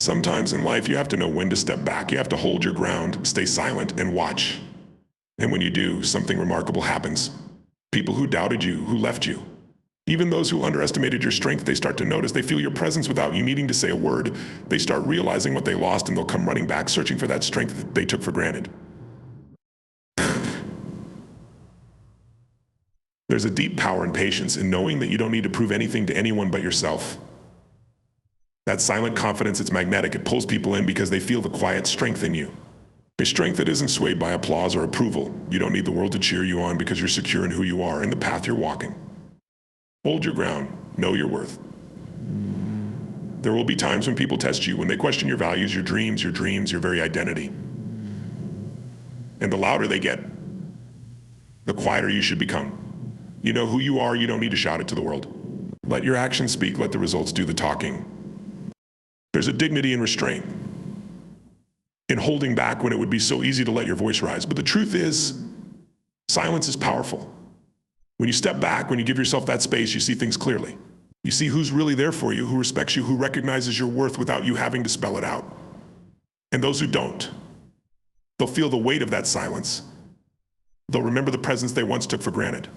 Sometimes in life, you have to know when to step back. You have to hold your ground, stay silent, and watch. And when you do, something remarkable happens. People who doubted you, who left you, even those who underestimated your strength, they start to notice. They feel your presence without you needing to say a word. They start realizing what they lost, and they'll come running back, searching for that strength that they took for granted. There's a deep power and patience in knowing that you don't need to prove anything to anyone but yourself. That silent confidence, it's magnetic. It pulls people in because they feel the quiet strength in you. A strength that isn't swayed by applause or approval. You don't need the world to cheer you on because you're secure in who you are and the path you're walking. Hold your ground. Know your worth. There will be times when people test you, when they question your values, your dreams, your very identity. And the louder they get, the quieter you should become. You know who you are, you don't need to shout it to the world. Let your actions speak, let the results do the talking. There's a dignity in restraint, in holding back when it would be so easy to let your voice rise. But the truth is, silence is powerful. When you step back, when you give yourself that space, you see things clearly. You see who's really there for you, who respects you, who recognizes your worth without you having to spell it out. And those who don't, they'll feel the weight of that silence. They'll remember the presence they once took for granted.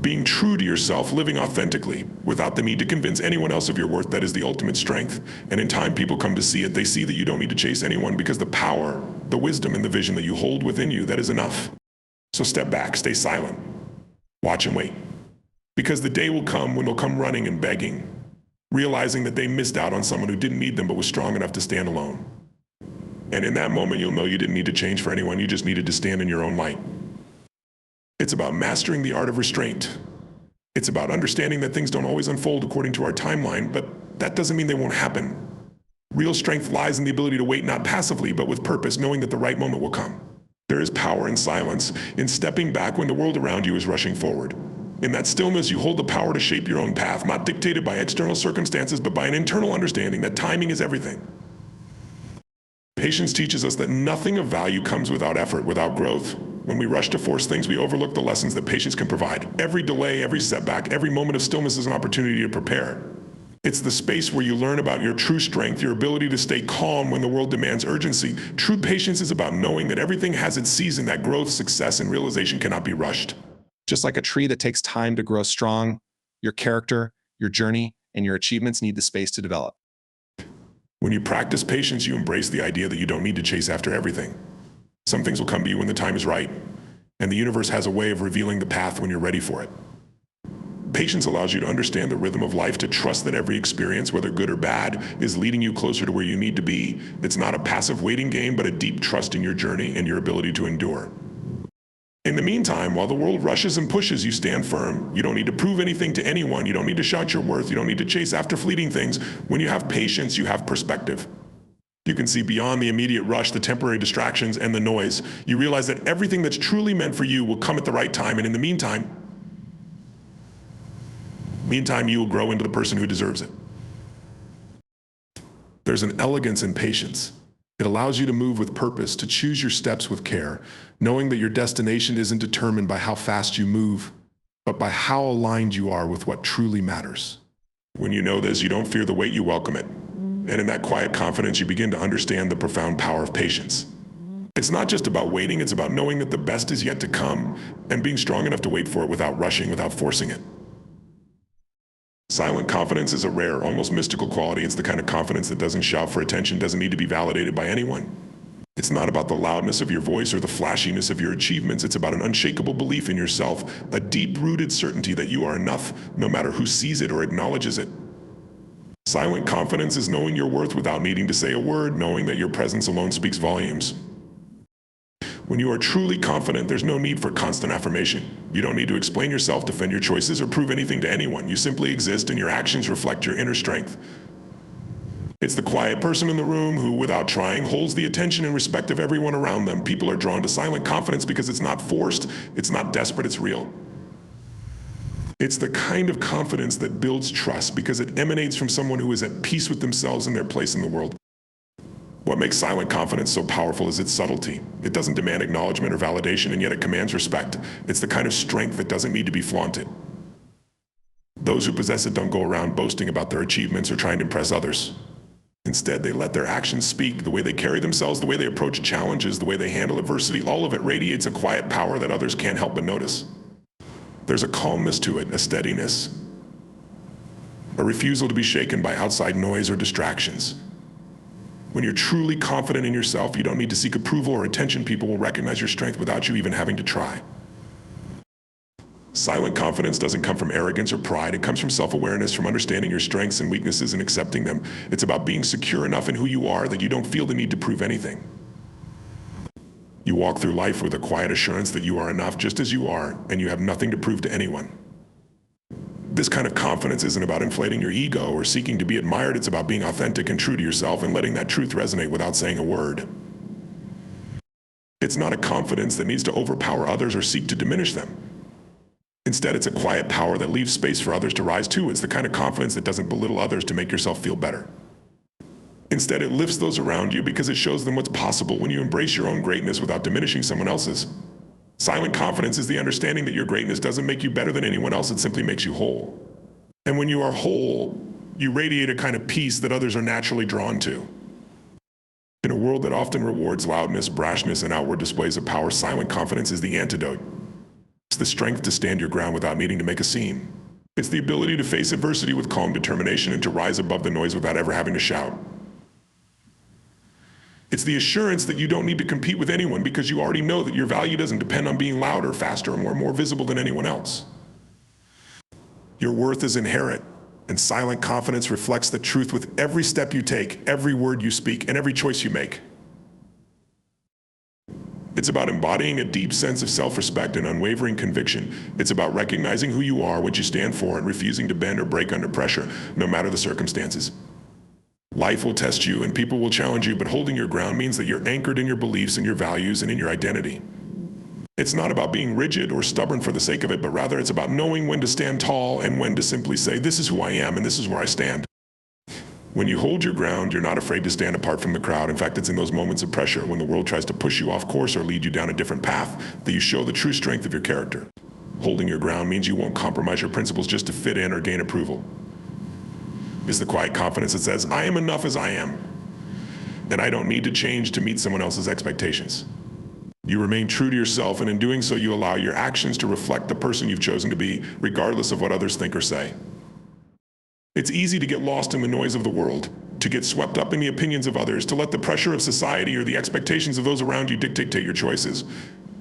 Being true to yourself, living authentically, without the need to convince anyone else of your worth, that is the ultimate strength. And in time, people come to see it. They see that you don't need to chase anyone because the power, the wisdom, and the vision that you hold within you, that is enough. So step back, stay silent, watch and wait. Because the day will come when they'll come running and begging, realizing that they missed out on someone who didn't need them but was strong enough to stand alone. And in that moment, you'll know you didn't need to change for anyone. You just needed to stand in your own light. It's about mastering the art of restraint. It's about understanding that things don't always unfold according to our timeline, but that doesn't mean they won't happen. Real strength lies in the ability to wait not passively, but with purpose, knowing that the right moment will come. There is power in silence, in stepping back when the world around you is rushing forward. In that stillness, you hold the power to shape your own path, not dictated by external circumstances, but by an internal understanding that timing is everything. Patience teaches us that nothing of value comes without effort, without growth. When we rush to force things, we overlook the lessons that patience can provide. Every delay, every setback, every moment of stillness is an opportunity to prepare. It's the space where you learn about your true strength, your ability to stay calm when the world demands urgency. True patience is about knowing that everything has its season, that growth, success, and realization cannot be rushed. Just like a tree that takes time to grow strong, your character, your journey, and your achievements need the space to develop. When you practice patience, you embrace the idea that you don't need to chase after everything. Some things will come to you when the time is right, and the universe has a way of revealing the path when you're ready for it. Patience allows you to understand the rhythm of life, to trust that every experience, whether good or bad, is leading you closer to where you need to be. It's not a passive waiting game, but a deep trust in your journey and your ability to endure. In the meantime, while the world rushes and pushes, you stand firm. You don't need to prove anything to anyone. You don't need to shout your worth. You don't need to chase after fleeting things. When you have patience, you have perspective. You can see beyond the immediate rush, the temporary distractions, and the noise. You realize that everything that's truly meant for you will come at the right time, and in the meantime, you will grow into the person who deserves it. There's an elegance in patience. It allows you to move with purpose, to choose your steps with care, knowing that your destination isn't determined by how fast you move, but by how aligned you are with what truly matters. When you know this, you don't fear the wait, you welcome it. And in that quiet confidence, you begin to understand the profound power of patience. It's not just about waiting, it's about knowing that the best is yet to come and being strong enough to wait for it without rushing, without forcing it. Silent confidence is a rare, almost mystical quality. It's the kind of confidence that doesn't shout for attention, doesn't need to be validated by anyone. It's not about the loudness of your voice or the flashiness of your achievements. It's about an unshakable belief in yourself, a deep-rooted certainty that you are enough, no matter who sees it or acknowledges it. Silent confidence is knowing your worth without needing to say a word, knowing that your presence alone speaks volumes. When you are truly confident, there's no need for constant affirmation. You don't need to explain yourself, defend your choices, or prove anything to anyone. You simply exist, and your actions reflect your inner strength. It's the quiet person in the room who, without trying, holds the attention and respect of everyone around them. People are drawn to silent confidence because it's not forced, it's not desperate, it's real. It's the kind of confidence that builds trust because it emanates from someone who is at peace with themselves and their place in the world. What makes silent confidence so powerful is its subtlety. It doesn't demand acknowledgement or validation, and yet it commands respect. It's the kind of strength that doesn't need to be flaunted. Those who possess it don't go around boasting about their achievements or trying to impress others. Instead, they let their actions speak. The way they carry themselves, the way they approach challenges, the way they handle adversity, all of it radiates a quiet power that others can't help but notice. There's a calmness to it, a steadiness, a refusal to be shaken by outside noise or distractions. When you're truly confident in yourself, you don't need to seek approval or attention. People will recognize your strength without you even having to try. Silent confidence doesn't come from arrogance or pride. It comes from self-awareness, from understanding your strengths and weaknesses and accepting them. It's about being secure enough in who you are that you don't feel the need to prove anything. You walk through life with a quiet assurance that you are enough just as you are, and you have nothing to prove to anyone. This kind of confidence isn't about inflating your ego or seeking to be admired. It's about being authentic and true to yourself and letting that truth resonate without saying a word. It's not a confidence that needs to overpower others or seek to diminish them. Instead, it's a quiet power that leaves space for others to rise to. It's the kind of confidence that doesn't belittle others to make yourself feel better. Instead, it lifts those around you because it shows them what's possible when you embrace your own greatness without diminishing someone else's. Silent confidence is the understanding that your greatness doesn't make you better than anyone else, it simply makes you whole. And when you are whole, you radiate a kind of peace that others are naturally drawn to. In a world that often rewards loudness, brashness, and outward displays of power, silent confidence is the antidote. It's the strength to stand your ground without needing to make a scene. It's the ability to face adversity with calm determination and to rise above the noise without ever having to shout. It's the assurance that you don't need to compete with anyone because you already know that your value doesn't depend on being louder, faster, or more visible than anyone else. Your worth is inherent, and silent confidence reflects the truth with every step you take, every word you speak, and every choice you make. It's about embodying a deep sense of self-respect and unwavering conviction. It's about recognizing who you are, what you stand for, and refusing to bend or break under pressure, no matter the circumstances. Life will test you and people will challenge you, but holding your ground means that you're anchored in your beliefs and your values and in your identity. It's not about being rigid or stubborn for the sake of it, but rather it's about knowing when to stand tall and when to simply say, this is who I am and this is where I stand. When you hold your ground, you're not afraid to stand apart from the crowd. In fact, it's in those moments of pressure when the world tries to push you off course or lead you down a different path that you show the true strength of your character. Holding your ground means you won't compromise your principles just to fit in or gain approval. It's the quiet confidence that says, I am enough as I am, and I don't need to change to meet someone else's expectations. You remain true to yourself, and in doing so, you allow your actions to reflect the person you've chosen to be, regardless of what others think or say. It's easy to get lost in the noise of the world, to get swept up in the opinions of others, to let the pressure of society or the expectations of those around you dictate your choices.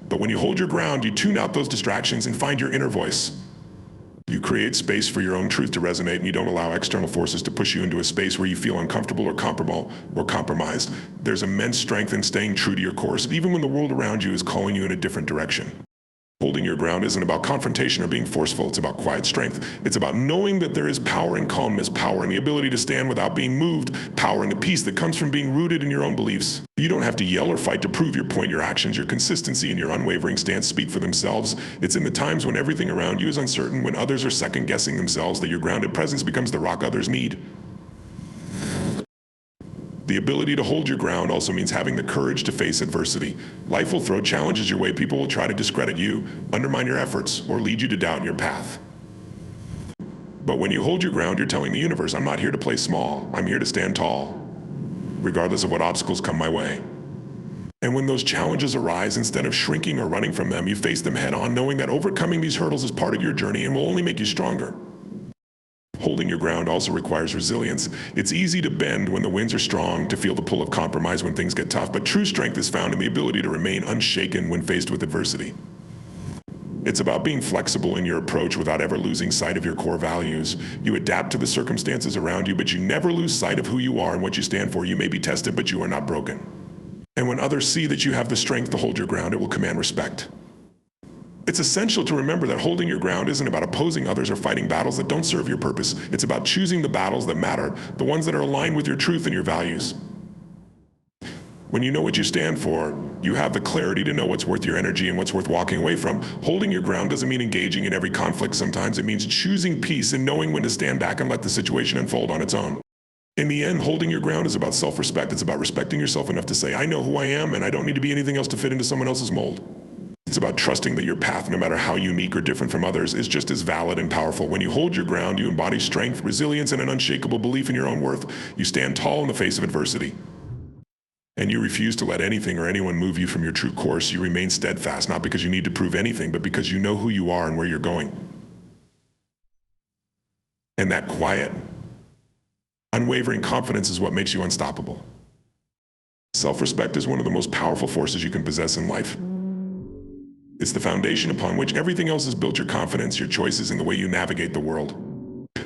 But when you hold your ground, you tune out those distractions and find your inner voice. You create space for your own truth to resonate, and you don't allow external forces to push you into a space where you feel uncomfortable or comparable or compromised. There's immense strength in staying true to your course, even when the world around you is calling you in a different direction. Holding your ground isn't about confrontation or being forceful. It's about quiet strength. It's about knowing that there is power in calmness, power in the ability to stand without being moved, power in the peace that comes from being rooted in your own beliefs. You don't have to yell or fight to prove your point. Your actions, your consistency, and your unwavering stance speak for themselves. It's in the times when everything around you is uncertain, when others are second-guessing themselves, that your grounded presence becomes the rock others need. The ability to hold your ground also means having the courage to face adversity. Life will throw challenges your way. People will try to discredit you, undermine your efforts, or lead you to doubt your path. But when you hold your ground, you're telling the universe, I'm not here to play small. I'm here to stand tall, regardless of what obstacles come my way. And when those challenges arise, instead of shrinking or running from them, you face them head on, knowing that overcoming these hurdles is part of your journey and will only make you stronger. Holding your ground also requires resilience. It's easy to bend when the winds are strong, to feel the pull of compromise when things get tough, but true strength is found in the ability to remain unshaken when faced with adversity. It's about being flexible in your approach without ever losing sight of your core values. You adapt to the circumstances around you, but you never lose sight of who you are and what you stand for. You may be tested, but you are not broken. And when others see that you have the strength to hold your ground, it will command respect. It's essential to remember that holding your ground isn't about opposing others or fighting battles that don't serve your purpose. It's about choosing the battles that matter, the ones that are aligned with your truth and your values. When you know what you stand for, you have the clarity to know what's worth your energy and what's worth walking away from. Holding your ground doesn't mean engaging in every conflict. Sometimes it means choosing peace and knowing when to stand back and let the situation unfold on its own. In the end, holding your ground is about self-respect. It's about respecting yourself enough to say, I know who I am and I don't need to be anything else to fit into someone else's mold. It's about trusting that your path, no matter how unique or different from others, is just as valid and powerful. When you hold your ground, you embody strength, resilience, and an unshakable belief in your own worth. You stand tall in the face of adversity. And you refuse to let anything or anyone move you from your true course. You remain steadfast, not because you need to prove anything, but because you know who you are and where you're going. And that quiet, unwavering confidence is what makes you unstoppable. Self-respect is one of the most powerful forces you can possess in life. It's the foundation upon which everything else is built: your confidence, your choices, and the way you navigate the world.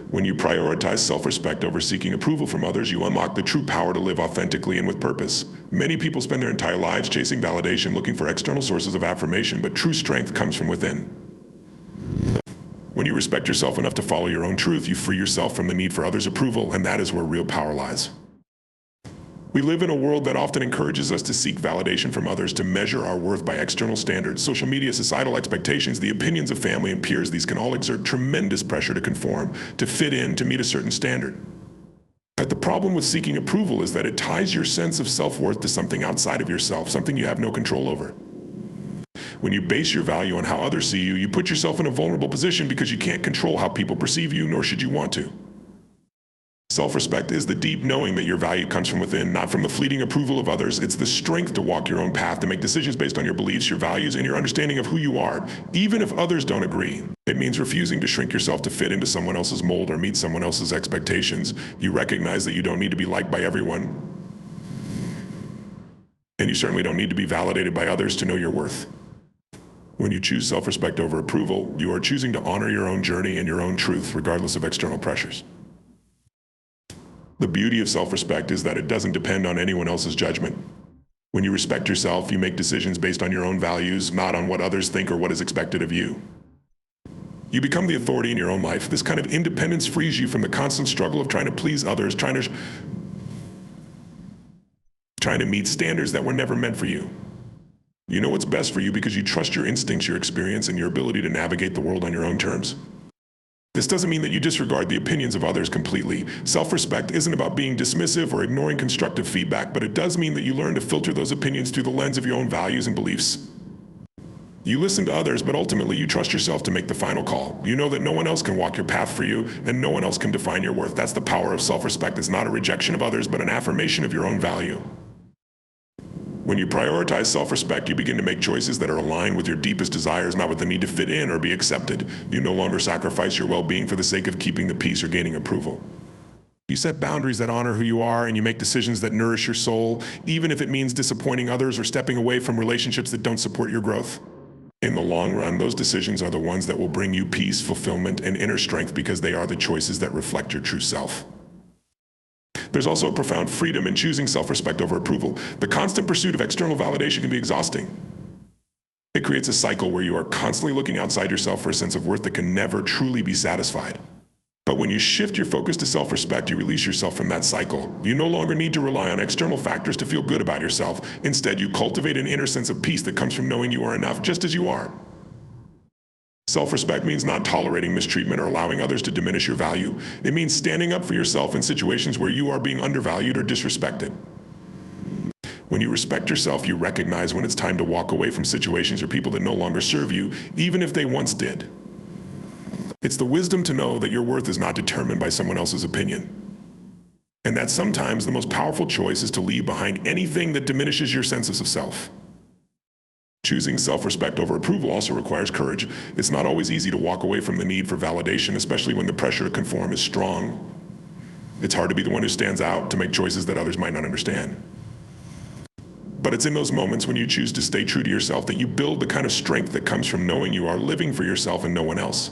When you prioritize self-respect over seeking approval from others, you unlock the true power to live authentically and with purpose. Many people spend their entire lives chasing validation, looking for external sources of affirmation, but true strength comes from within. When you respect yourself enough to follow your own truth, you free yourself from the need for others' approval, and that is where real power lies. We live in a world that often encourages us to seek validation from others, to measure our worth by external standards. Social media, societal expectations, the opinions of family and peers, these can all exert tremendous pressure to conform, to fit in, to meet a certain standard. But the problem with seeking approval is that it ties your sense of self-worth to something outside of yourself, something you have no control over. When you base your value on how others see you, you put yourself in a vulnerable position because you can't control how people perceive you, nor should you want to. Self-respect is the deep knowing that your value comes from within, not from the fleeting approval of others. It's the strength to walk your own path, to make decisions based on your beliefs, your values, and your understanding of who you are, even if others don't agree. It means refusing to shrink yourself to fit into someone else's mold or meet someone else's expectations. You recognize that you don't need to be liked by everyone, and you certainly don't need to be validated by others to know your worth. When you choose self-respect over approval, you are choosing to honor your own journey and your own truth, regardless of external pressures. The beauty of self-respect is that it doesn't depend on anyone else's judgment. When you respect yourself, you make decisions based on your own values, not on what others think or what is expected of you. You become the authority in your own life. This kind of independence frees you from the constant struggle of trying to please others, trying to meet standards that were never meant for you. You know what's best for you because you trust your instincts, your experience, and your ability to navigate the world on your own terms. This doesn't mean that you disregard the opinions of others completely. Self-respect isn't about being dismissive or ignoring constructive feedback, but it does mean that you learn to filter those opinions through the lens of your own values and beliefs. You listen to others, but ultimately you trust yourself to make the final call. You know that no one else can walk your path for you, and no one else can define your worth. That's the power of self-respect. It's not a rejection of others, but an affirmation of your own value. When you prioritize self-respect, you begin to make choices that are aligned with your deepest desires, not with the need to fit in or be accepted. You no longer sacrifice your well-being for the sake of keeping the peace or gaining approval. You set boundaries that honor who you are, and you make decisions that nourish your soul, even if it means disappointing others or stepping away from relationships that don't support your growth. In the long run, those decisions are the ones that will bring you peace, fulfillment, and inner strength because they are the choices that reflect your true self. There's also a profound freedom in choosing self-respect over approval. The constant pursuit of external validation can be exhausting. It creates a cycle where you are constantly looking outside yourself for a sense of worth that can never truly be satisfied. But when you shift your focus to self-respect, you release yourself from that cycle. You no longer need to rely on external factors to feel good about yourself. Instead, you cultivate an inner sense of peace that comes from knowing you are enough just as you are. Self-respect means not tolerating mistreatment or allowing others to diminish your value. It means standing up for yourself in situations where you are being undervalued or disrespected. When you respect yourself, you recognize when it's time to walk away from situations or people that no longer serve you, even if they once did. It's the wisdom to know that your worth is not determined by someone else's opinion, and that sometimes the most powerful choice is to leave behind anything that diminishes your sense of self. Choosing self-respect over approval also requires courage. It's not always easy to walk away from the need for validation, especially when the pressure to conform is strong. It's hard to be the one who stands out, to make choices that others might not understand. But it's in those moments when you choose to stay true to yourself that you build the kind of strength that comes from knowing you are living for yourself and no one else.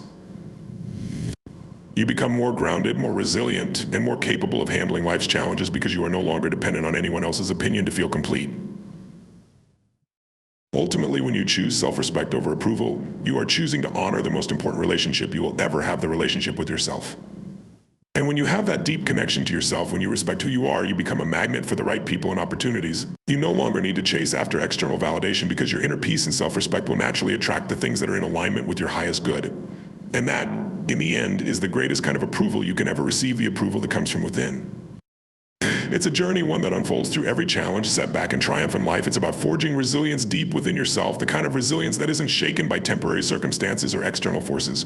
You become more grounded, more resilient, and more capable of handling life's challenges because you are no longer dependent on anyone else's opinion to feel complete. Ultimately, when you choose self-respect over approval, you are choosing to honor the most important relationship you will ever have, the relationship with yourself. And when you have that deep connection to yourself, when you respect who you are, you become a magnet for the right people and opportunities. You no longer need to chase after external validation because your inner peace and self-respect will naturally attract the things that are in alignment with your highest good. And that, in the end, is the greatest kind of approval you can ever receive, the approval that comes from within. It's a journey, one that unfolds through every challenge, setback, and triumph in life. It's about forging resilience deep within yourself, the kind of resilience that isn't shaken by temporary circumstances or external forces.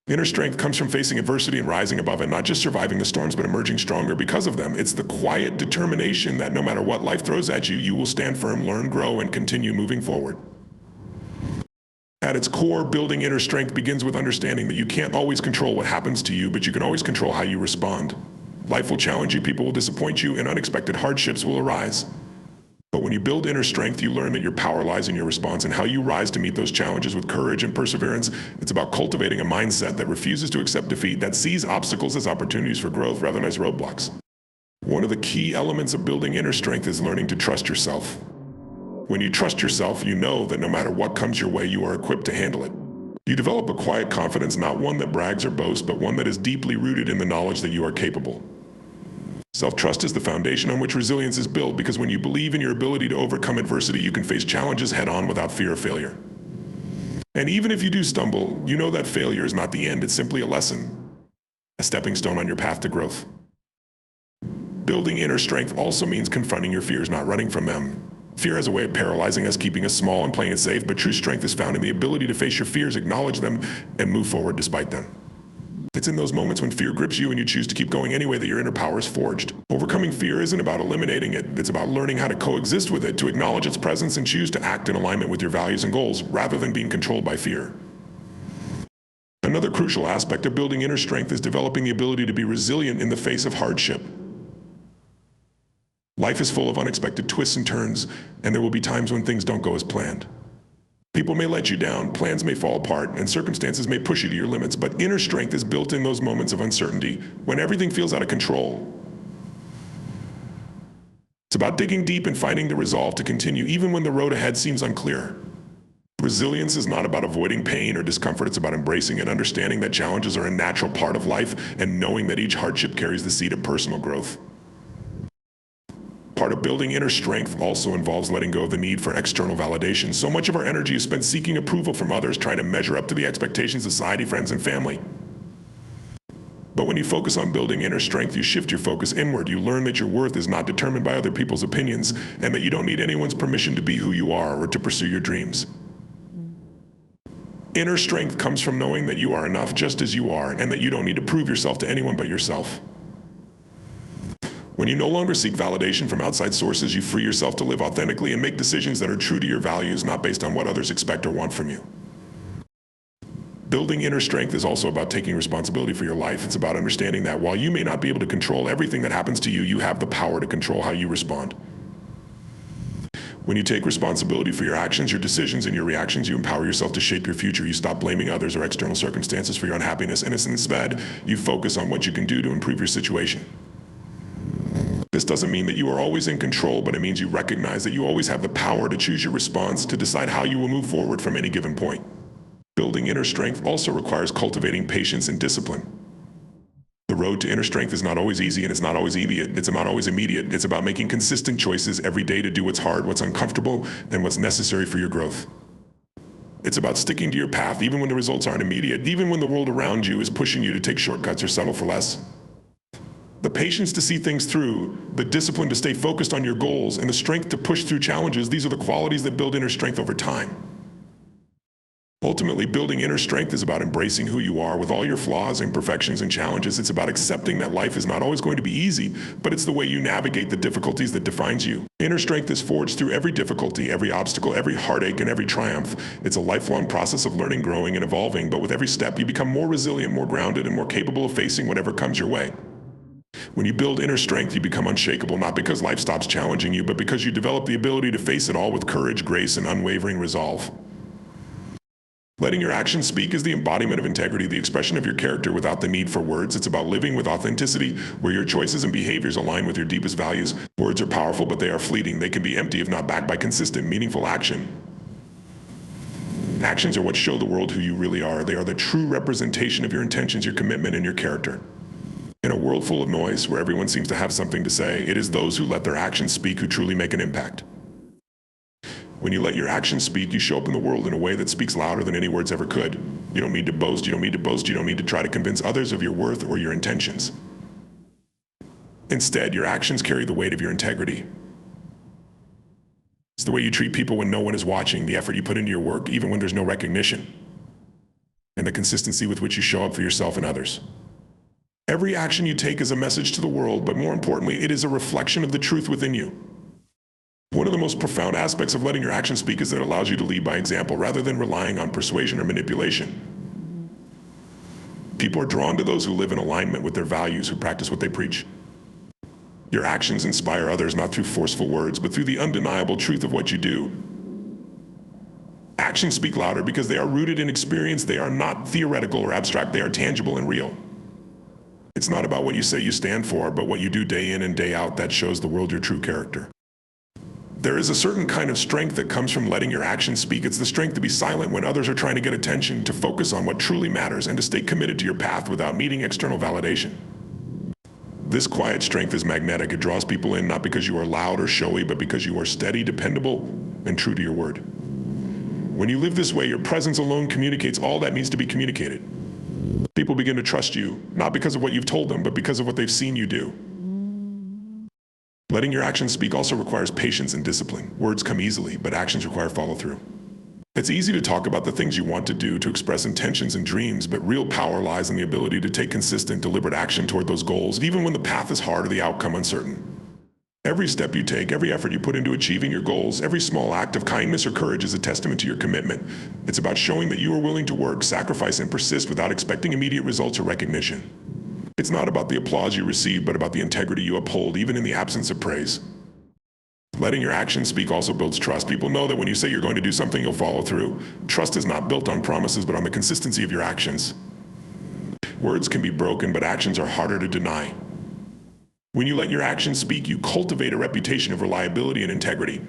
Inner strength comes from facing adversity and rising above it, not just surviving the storms, but emerging stronger because of them. It's the quiet determination that no matter what life throws at you, you will stand firm, learn, grow, and continue moving forward. At its core, building inner strength begins with understanding that you can't always control what happens to you, but you can always control how you respond. Life will challenge you, people will disappoint you, and unexpected hardships will arise. But when you build inner strength, you learn that your power lies in your response and how you rise to meet those challenges with courage and perseverance. It's about cultivating a mindset that refuses to accept defeat, that sees obstacles as opportunities for growth rather than as roadblocks. One of the key elements of building inner strength is learning to trust yourself. When you trust yourself, you know that no matter what comes your way, you are equipped to handle it. You develop a quiet confidence, not one that brags or boasts, but one that is deeply rooted in the knowledge that you are capable. Self-trust is the foundation on which resilience is built, because when you believe in your ability to overcome adversity, you can face challenges head-on without fear of failure. And even if you do stumble, you know that failure is not the end, it's simply a lesson, a stepping stone on your path to growth. Building inner strength also means confronting your fears, not running from them. Fear has a way of paralyzing us, keeping us small and playing it safe, but true strength is found in the ability to face your fears, acknowledge them, and move forward despite them. It's in those moments when fear grips you and you choose to keep going anyway that your inner power is forged. Overcoming fear isn't about eliminating it. It's about learning how to coexist with it, to acknowledge its presence and choose to act in alignment with your values and goals, rather than being controlled by fear. Another crucial aspect of building inner strength is developing the ability to be resilient in the face of hardship. Life is full of unexpected twists and turns, and there will be times when things don't go as planned. People may let you down, plans may fall apart, and circumstances may push you to your limits, but inner strength is built in those moments of uncertainty, when everything feels out of control. It's about digging deep and finding the resolve to continue, even when the road ahead seems unclear. Resilience is not about avoiding pain or discomfort, it's about embracing and understanding that challenges are a natural part of life, and knowing that each hardship carries the seed of personal growth. Part of building inner strength also involves letting go of the need for external validation. So much of our energy is spent seeking approval from others, trying to measure up to the expectations of society, friends, and family. But when you focus on building inner strength, you shift your focus inward. You learn that your worth is not determined by other people's opinions, and that you don't need anyone's permission to be who you are or to pursue your dreams. Inner strength comes from knowing that you are enough just as you are, and that you don't need to prove yourself to anyone but yourself. When you no longer seek validation from outside sources, you free yourself to live authentically and make decisions that are true to your values, not based on what others expect or want from you. Building inner strength is also about taking responsibility for your life. It's about understanding that while you may not be able to control everything that happens to you, you have the power to control how you respond. When you take responsibility for your actions, your decisions, and your reactions, you empower yourself to shape your future. You stop blaming others or external circumstances for your unhappiness, and instead, you focus on what you can do to improve your situation. This doesn't mean that you are always in control, but it means you recognize that you always have the power to choose your response, to decide how you will move forward from any given point. Building inner strength also requires cultivating patience and discipline. The road to inner strength is not always easy, and it's not always immediate. It's about making consistent choices every day to do what's hard, what's uncomfortable, and what's necessary for your growth. It's about sticking to your path even when the results aren't immediate, even when the world around you is pushing you to take shortcuts or settle for less. The patience to see things through, the discipline to stay focused on your goals, and the strength to push through challenges, these are the qualities that build inner strength over time. Ultimately, building inner strength is about embracing who you are with all your flaws, imperfections, and challenges. It's about accepting that life is not always going to be easy, but it's the way you navigate the difficulties that defines you. Inner strength is forged through every difficulty, every obstacle, every heartache, and every triumph. It's a lifelong process of learning, growing, and evolving, but with every step, you become more resilient, more grounded, and more capable of facing whatever comes your way. When you build inner strength, you become unshakable, not because life stops challenging you, but because you develop the ability to face it all with courage, grace, and unwavering resolve. Letting your actions speak is the embodiment of integrity, the expression of your character without the need for words. It's about living with authenticity, where your choices and behaviors align with your deepest values. Words are powerful, but they are fleeting. They can be empty if not backed by consistent, meaningful action. Actions are what show the world who you really are. They are the true representation of your intentions, your commitment, and your character. In a world full of noise, where everyone seems to have something to say, it is those who let their actions speak who truly make an impact. When you let your actions speak, you show up in the world in a way that speaks louder than any words ever could. You don't need to boast, you don't need to try to convince others of your worth or your intentions. Instead, your actions carry the weight of your integrity. It's the way you treat people when no one is watching, the effort you put into your work, even when there's no recognition, and the consistency with which you show up for yourself and others. Every action you take is a message to the world, but more importantly, it is a reflection of the truth within you. One of the most profound aspects of letting your actions speak is that it allows you to lead by example rather than relying on persuasion or manipulation. People are drawn to those who live in alignment with their values, who practice what they preach. Your actions inspire others not through forceful words, but through the undeniable truth of what you do. Actions speak louder because they are rooted in experience. They are not theoretical or abstract. They are tangible and real. It's not about what you say you stand for, but what you do day in and day out that shows the world your true character. There is a certain kind of strength that comes from letting your actions speak. It's the strength to be silent when others are trying to get attention, to focus on what truly matters, and to stay committed to your path without needing external validation. This quiet strength is magnetic. It draws people in not because you are loud or showy, but because you are steady, dependable, and true to your word. When you live this way, your presence alone communicates all that needs to be communicated. People begin to trust you, not because of what you've told them, but because of what they've seen you do. Letting your actions speak also requires patience and discipline. Words come easily, but actions require follow-through. It's easy to talk about the things you want to do, to express intentions and dreams, but real power lies in the ability to take consistent, deliberate action toward those goals, even when the path is hard or the outcome uncertain. Every step you take, every effort you put into achieving your goals, every small act of kindness or courage is a testament to your commitment. It's about showing that you are willing to work, sacrifice, and persist without expecting immediate results or recognition. It's not about the applause you receive, but about the integrity you uphold, even in the absence of praise. Letting your actions speak also builds trust. People know that when you say you're going to do something, you'll follow through. Trust is not built on promises, but on the consistency of your actions. Words can be broken, but actions are harder to deny. When you let your actions speak, you cultivate a reputation of reliability and integrity.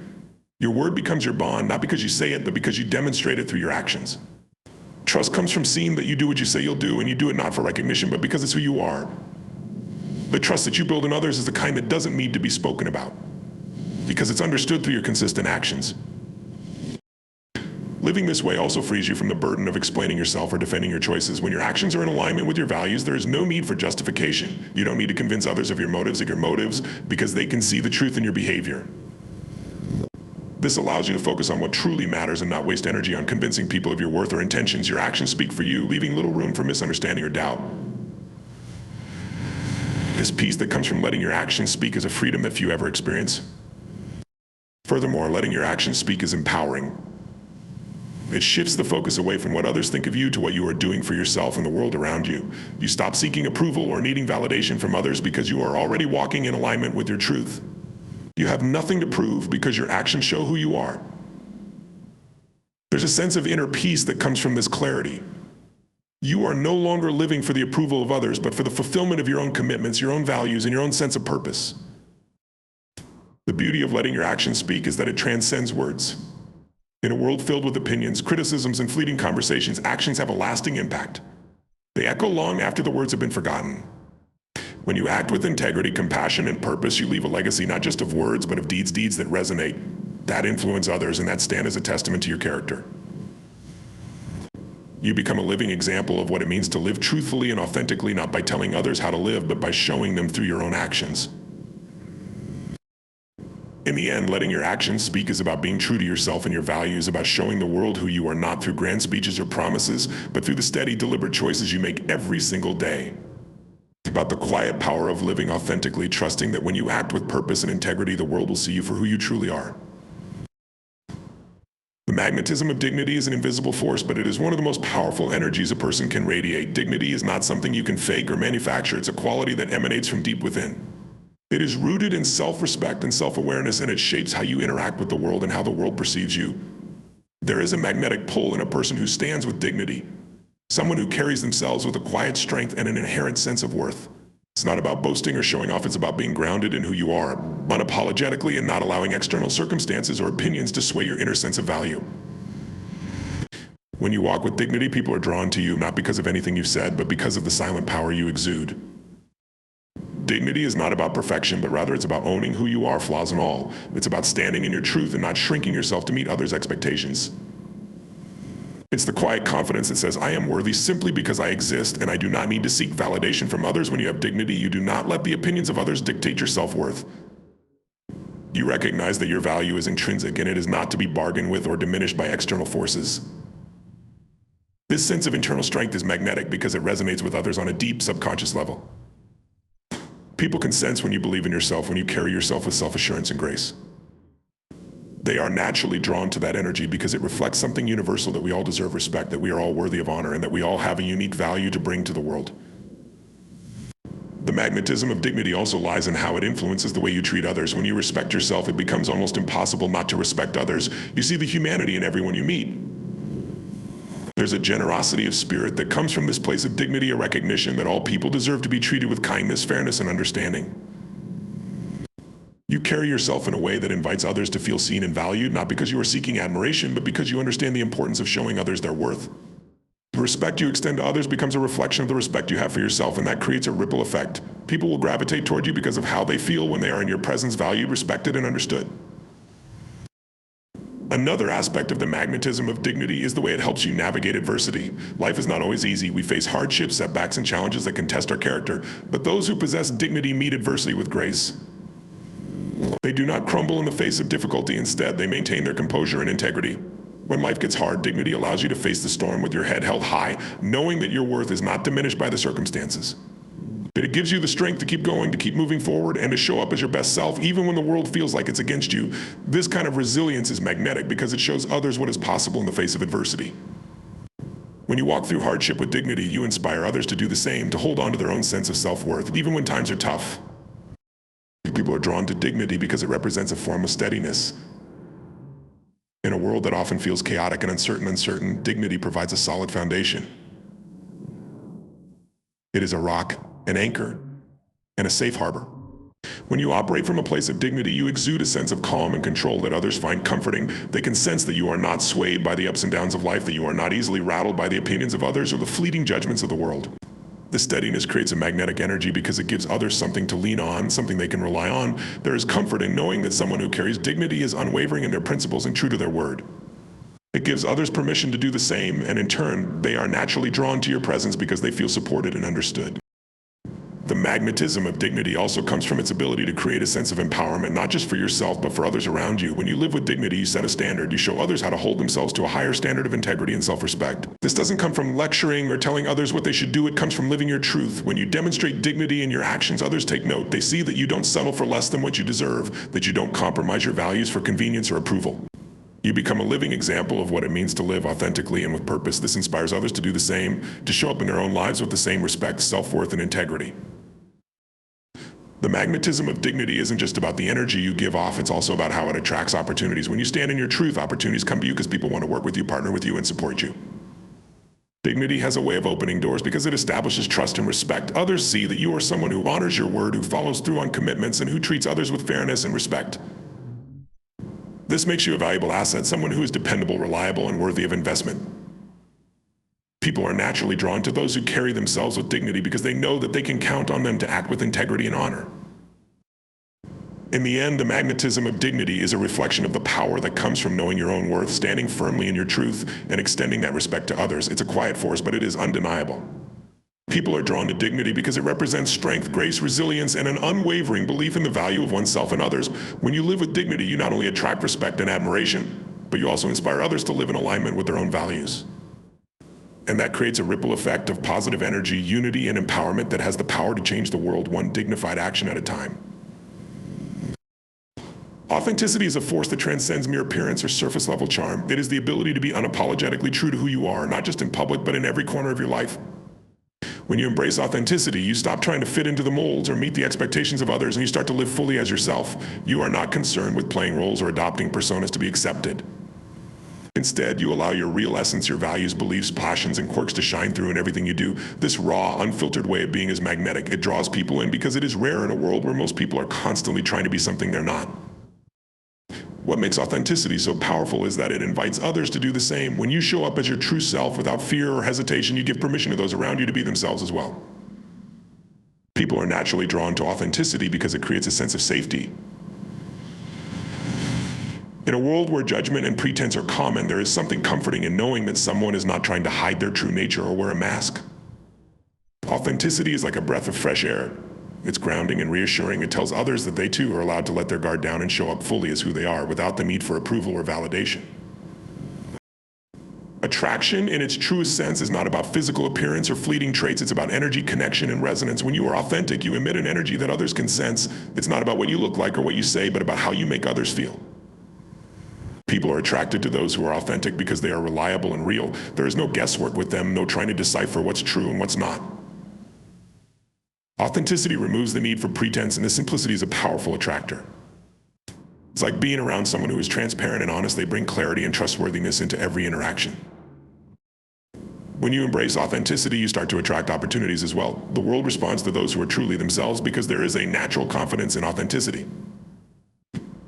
Your word becomes your bond, not because you say it, but because you demonstrate it through your actions. Trust comes from seeing that you do what you say you'll do, and you do it not for recognition, but because it's who you are. The trust that you build in others is the kind that doesn't need to be spoken about, because it's understood through your consistent actions. Living this way also frees you from the burden of explaining yourself or defending your choices. When your actions are in alignment with your values, there is no need for justification. You don't need to convince others of your motives, because they can see the truth in your behavior. This allows you to focus on what truly matters and not waste energy on convincing people of your worth or intentions. Your actions speak for you, leaving little room for misunderstanding or doubt. This peace that comes from letting your actions speak is a freedom that few ever experience. Furthermore, letting your actions speak is empowering. It shifts the focus away from what others think of you to what you are doing for yourself and the world around you. You stop seeking approval or needing validation from others because you are already walking in alignment with your truth. You have nothing to prove because your actions show who you are. There's a sense of inner peace that comes from this clarity. You are no longer living for the approval of others, but for the fulfillment of your own commitments, your own values, and your own sense of purpose. The beauty of letting your actions speak is that it transcends words. In a world filled with opinions, criticisms, and fleeting conversations, actions have a lasting impact. They echo long after the words have been forgotten. When you act with integrity, compassion, and purpose, you leave a legacy not just of words, but of deeds that resonate, that influence others, and that stand as a testament to your character. You become a living example of what it means to live truthfully and authentically, not by telling others how to live, but by showing them through your own actions. In the end, letting your actions speak is about being true to yourself and your values, about showing the world who you are not through grand speeches or promises, but through the steady, deliberate choices you make every single day. About the quiet power of living authentically, trusting that when you act with purpose and integrity, the world will see you for who you truly are. The magnetism of dignity is an invisible force, but it is one of the most powerful energies a person can radiate. Dignity is not something you can fake or manufacture. It's a quality that emanates from deep within. It is rooted in self-respect and self-awareness, and it shapes how you interact with the world and how the world perceives you. There is a magnetic pull in a person who stands with dignity. Someone who carries themselves with a quiet strength and an inherent sense of worth. It's not about boasting or showing off, it's about being grounded in who you are, unapologetically, and not allowing external circumstances or opinions to sway your inner sense of value. When you walk with dignity, people are drawn to you, not because of anything you've said, but because of the silent power you exude. Dignity is not about perfection, but rather it's about owning who you are, flaws and all. It's about standing in your truth and not shrinking yourself to meet others' expectations. It's the quiet confidence that says, I am worthy simply because I exist, and I do not need to seek validation from others. When you have dignity, you do not let the opinions of others dictate your self-worth. You recognize that your value is intrinsic, and it is not to be bargained with or diminished by external forces. This sense of internal strength is magnetic because it resonates with others on a deep subconscious level. People can sense when you believe in yourself, when you carry yourself with self-assurance and grace. They are naturally drawn to that energy because it reflects something universal, that we all deserve respect, that we are all worthy of honor, and that we all have a unique value to bring to the world. The magnetism of dignity also lies in how it influences the way you treat others. When you respect yourself, it becomes almost impossible not to respect others. You see the humanity in everyone you meet. There's a generosity of spirit that comes from this place of dignity, a recognition that all people deserve to be treated with kindness, fairness, and understanding. You carry yourself in a way that invites others to feel seen and valued, not because you are seeking admiration, but because you understand the importance of showing others their worth. The respect you extend to others becomes a reflection of the respect you have for yourself, and that creates a ripple effect. People will gravitate toward you because of how they feel when they are in your presence, valued, respected, and understood. Another aspect of the magnetism of dignity is the way it helps you navigate adversity. Life is not always easy. We face hardships, setbacks, and challenges that can test our character, but those who possess dignity meet adversity with grace. They do not crumble in the face of difficulty. Instead, they maintain their composure and integrity. When life gets hard, dignity allows you to face the storm with your head held high, knowing that your worth is not diminished by the circumstances. But it gives you the strength to keep going, to keep moving forward, and to show up as your best self, even when the world feels like it's against you. This kind of resilience is magnetic because it shows others what is possible in the face of adversity. When you walk through hardship with dignity, you inspire others to do the same, to hold on to their own sense of self-worth, even when times are tough. People are drawn to dignity because it represents a form of steadiness. In a world that often feels chaotic and uncertain, dignity provides a solid foundation. It is a rock, an anchor, and a safe harbor. When you operate from a place of dignity, you exude a sense of calm and control that others find comforting. They can sense that you are not swayed by the ups and downs of life, that you are not easily rattled by the opinions of others or the fleeting judgments of the world. This steadiness creates a magnetic energy because it gives others something to lean on, something they can rely on. There is comfort in knowing that someone who carries dignity is unwavering in their principles and true to their word. It gives others permission to do the same, and in turn, they are naturally drawn to your presence because they feel supported and understood. The magnetism of dignity also comes from its ability to create a sense of empowerment, not just for yourself, but for others around you. When you live with dignity, you set a standard. You show others how to hold themselves to a higher standard of integrity and self-respect. This doesn't come from lecturing or telling others what they should do. It comes from living your truth. When you demonstrate dignity in your actions, others take note. They see that you don't settle for less than what you deserve, that you don't compromise your values for convenience or approval. You become a living example of what it means to live authentically and with purpose. This inspires others to do the same, to show up in their own lives with the same respect, self-worth, and integrity. The magnetism of dignity isn't just about the energy you give off, it's also about how it attracts opportunities. When you stand in your truth, opportunities come to you because people want to work with you, partner with you, and support you. Dignity has a way of opening doors because it establishes trust and respect. Others see that you are someone who honors your word, who follows through on commitments, and who treats others with fairness and respect. This makes you a valuable asset, someone who is dependable, reliable, and worthy of investment. People are naturally drawn to those who carry themselves with dignity because they know that they can count on them to act with integrity and honor. In the end, the magnetism of dignity is a reflection of the power that comes from knowing your own worth, standing firmly in your truth, and extending that respect to others. It's a quiet force, but it is undeniable. People are drawn to dignity because it represents strength, grace, resilience, and an unwavering belief in the value of oneself and others. When you live with dignity, you not only attract respect and admiration, but you also inspire others to live in alignment with their own values. And that creates a ripple effect of positive energy, unity, and empowerment that has the power to change the world one dignified action at a time. Authenticity is a force that transcends mere appearance or surface-level charm. It is the ability to be unapologetically true to who you are, not just in public, but in every corner of your life. When you embrace authenticity, you stop trying to fit into the molds or meet the expectations of others, and you start to live fully as yourself. You are not concerned with playing roles or adopting personas to be accepted. Instead, you allow your real essence, your values, beliefs, passions, and quirks to shine through in everything you do. This raw, unfiltered way of being is magnetic. It draws people in because it is rare in a world where most people are constantly trying to be something they're not. What makes authenticity so powerful is that it invites others to do the same. When you show up as your true self without fear or hesitation, you give permission to those around you to be themselves as well. People are naturally drawn to authenticity because it creates a sense of safety. In a world where judgment and pretense are common, there is something comforting in knowing that someone is not trying to hide their true nature or wear a mask. Authenticity is like a breath of fresh air. It's grounding and reassuring. It tells others that they too are allowed to let their guard down and show up fully as who they are without the need for approval or validation. Attraction in its truest sense is not about physical appearance or fleeting traits. It's about energy, connection, and resonance. When you are authentic, you emit an energy that others can sense. It's not about what you look like or what you say, but about how you make others feel. People are attracted to those who are authentic because they are reliable and real. There is no guesswork with them, no trying to decipher what's true and what's not. Authenticity removes the need for pretense, and the simplicity is a powerful attractor. It's like being around someone who is transparent and honest. They bring clarity and trustworthiness into every interaction. When you embrace authenticity, you start to attract opportunities as well. The world responds to those who are truly themselves because there is a natural confidence in authenticity.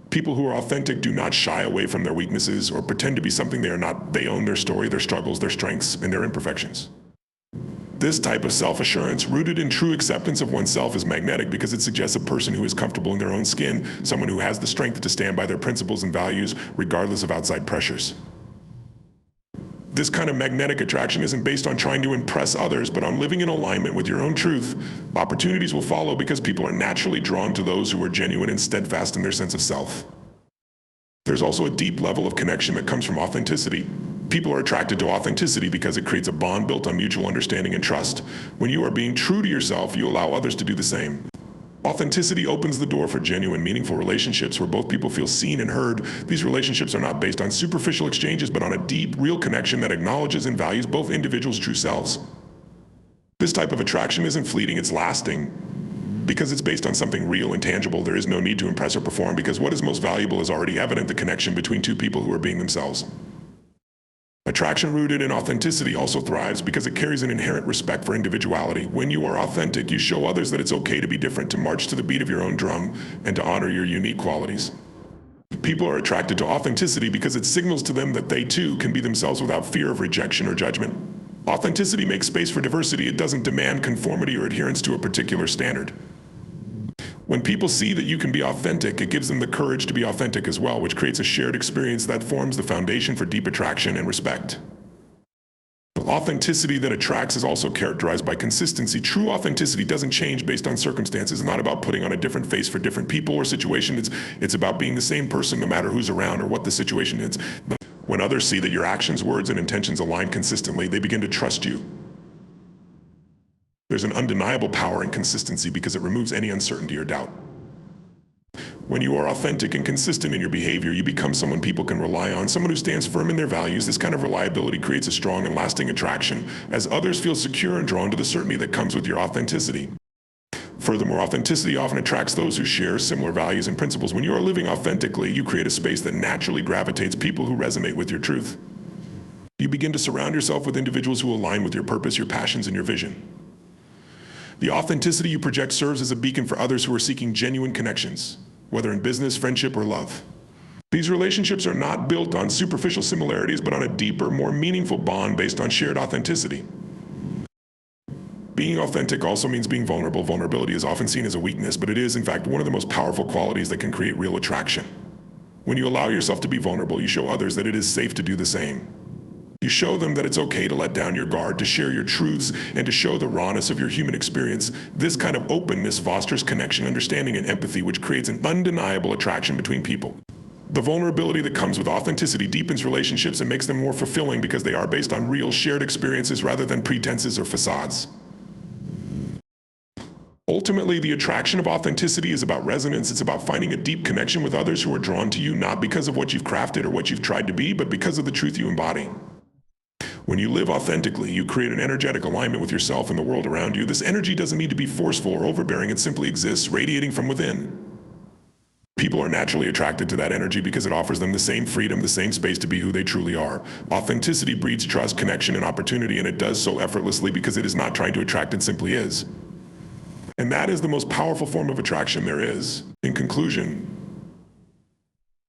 People who are authentic do not shy away from their weaknesses or pretend to be something they are not. They own their story, their struggles, their strengths, and their imperfections. This type of self-assurance, rooted in true acceptance of oneself, is magnetic because it suggests a person who is comfortable in their own skin, someone who has the strength to stand by their principles and values regardless of outside pressures. This kind of magnetic attraction isn't based on trying to impress others, but on living in alignment with your own truth. Opportunities will follow because people are naturally drawn to those who are genuine and steadfast in their sense of self. There's also a deep level of connection that comes from authenticity. People are attracted to authenticity because it creates a bond built on mutual understanding and trust. When you are being true to yourself, you allow others to do the same. Authenticity opens the door for genuine, meaningful relationships where both people feel seen and heard. These relationships are not based on superficial exchanges, but on a deep, real connection that acknowledges and values both individuals' true selves. This type of attraction isn't fleeting, it's lasting. Because it's based on something real and tangible, there is no need to impress or perform, because what is most valuable is already evident: the connection between two people who are being themselves. Attraction rooted in authenticity also thrives because it carries an inherent respect for individuality. When you are authentic, you show others that it's okay to be different, to march to the beat of your own drum, and to honor your unique qualities. People are attracted to authenticity because it signals to them that they too can be themselves without fear of rejection or judgment. Authenticity makes space for diversity. It doesn't demand conformity or adherence to a particular standard. When people see that you can be authentic, it gives them the courage to be authentic as well, which creates a shared experience that forms the foundation for deep attraction and respect. The authenticity that attracts is also characterized by consistency. True authenticity doesn't change based on circumstances. It's not about putting on a different face for different people or situations. It's about being the same person no matter who's around or what the situation is. When others see that your actions, words, and intentions align consistently, they begin to trust you. There's an undeniable power in consistency because it removes any uncertainty or doubt. When you are authentic and consistent in your behavior, you become someone people can rely on, someone who stands firm in their values. This kind of reliability creates a strong and lasting attraction, as others feel secure and drawn to the certainty that comes with your authenticity. Furthermore, authenticity often attracts those who share similar values and principles. When you are living authentically, you create a space that naturally gravitates people who resonate with your truth. You begin to surround yourself with individuals who align with your purpose, your passions, and your vision. The authenticity you project serves as a beacon for others who are seeking genuine connections, whether in business, friendship, or love. These relationships are not built on superficial similarities, but on a deeper, more meaningful bond based on shared authenticity. Being authentic also means being vulnerable. Vulnerability is often seen as a weakness, but it is, in fact, one of the most powerful qualities that can create real attraction. When you allow yourself to be vulnerable, you show others that it is safe to do the same. You show them that it's okay to let down your guard, to share your truths, and to show the rawness of your human experience. This kind of openness fosters connection, understanding, and empathy, which creates an undeniable attraction between people. The vulnerability that comes with authenticity deepens relationships and makes them more fulfilling because they are based on real shared experiences rather than pretenses or facades. Ultimately, the attraction of authenticity is about resonance. It's about finding a deep connection with others who are drawn to you, not because of what you've crafted or what you've tried to be, but because of the truth you embody. When you live authentically, you create an energetic alignment with yourself and the world around you. This energy doesn't need to be forceful or overbearing. It simply exists, radiating from within. People are naturally attracted to that energy because it offers them the same freedom, the same space to be who they truly are. Authenticity breeds trust, connection, and opportunity, and it does so effortlessly because it is not trying to attract, it simply is. And that is the most powerful form of attraction there is. In conclusion,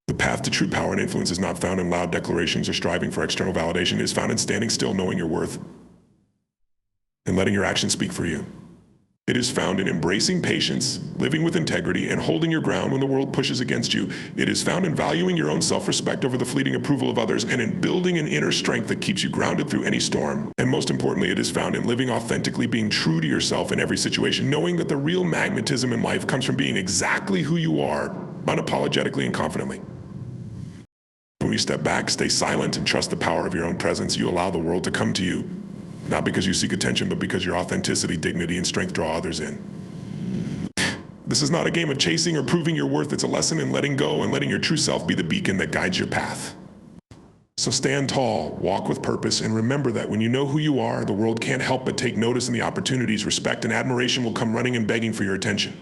the path to true power and influence is not found in loud declarations or striving for external validation. It is found in standing still, knowing your worth, and letting your actions speak for you. It is found in embracing patience, living with integrity, and holding your ground when the world pushes against you. It is found in valuing your own self-respect over the fleeting approval of others, and in building an inner strength that keeps you grounded through any storm. And most importantly, it is found in living authentically, being true to yourself in every situation, knowing that the real magnetism in life comes from being exactly who you are, unapologetically and confidently. When you step back, stay silent, and trust the power of your own presence, you allow the world to come to you, not because you seek attention, but because your authenticity, dignity, and strength draw others in. This is not a game of chasing or proving your worth. It's a lesson in letting go and letting your true self be the beacon that guides your path. So stand tall, walk with purpose, and remember that when you know who you are, the world can't help but take notice, and the opportunities, respect, and admiration will come running and begging for your attention.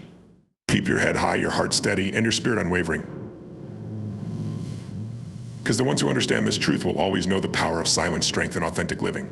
Keep your head high, your heart steady, and your spirit unwavering. Because the ones who understand this truth will always know the power of silent strength and authentic living.